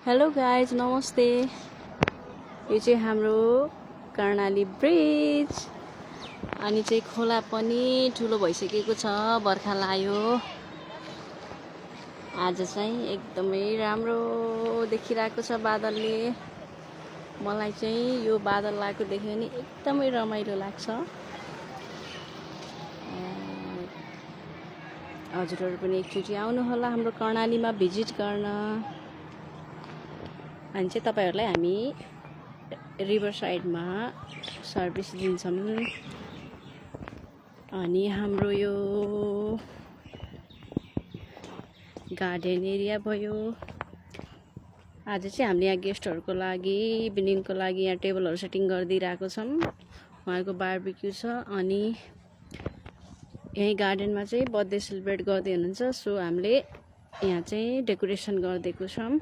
Hello guys, नमस्ते। यो चाहिँ हाम्रो कर्णाली ब्रिज अनि चाहिँ खोला पनि ठुलो भइसकेको छ। बर्खा लाग्यो। आज चाहिँ एकदमै राम्रो देखिरहेको छ बादलले। मलाई चाहिँ यो बादल लागेको देख्यो भने एकदमै रमाइलो लाग्छ। हजुरहरू पनि एकचोटि आउनु होला हाम्रो कर्णालीमा भिजिट गर्न। अनि चाहिँ तपाईहरुलाई हामी रिभर साइडमा सर्भिस दिन्छौँ। अनि हाम्रो यो गार्डन एरिया भयो। आज चाहिँ हामीले यहाँ गेस्टहरुको लागि इभिनिङको लागि यहाँ टेबलहरु सेटिङ गरिदिइरहेको छौँ। उहाँहरुको बारबिक्यू छ अनि यही गार्डनमा चाहिँ बर्थडे सेलिब्रेट गर्दै हुनुहुन्छ। सो हामीले यहाँ चाहिँ डेकोरेसन गरिदिएको छौँ।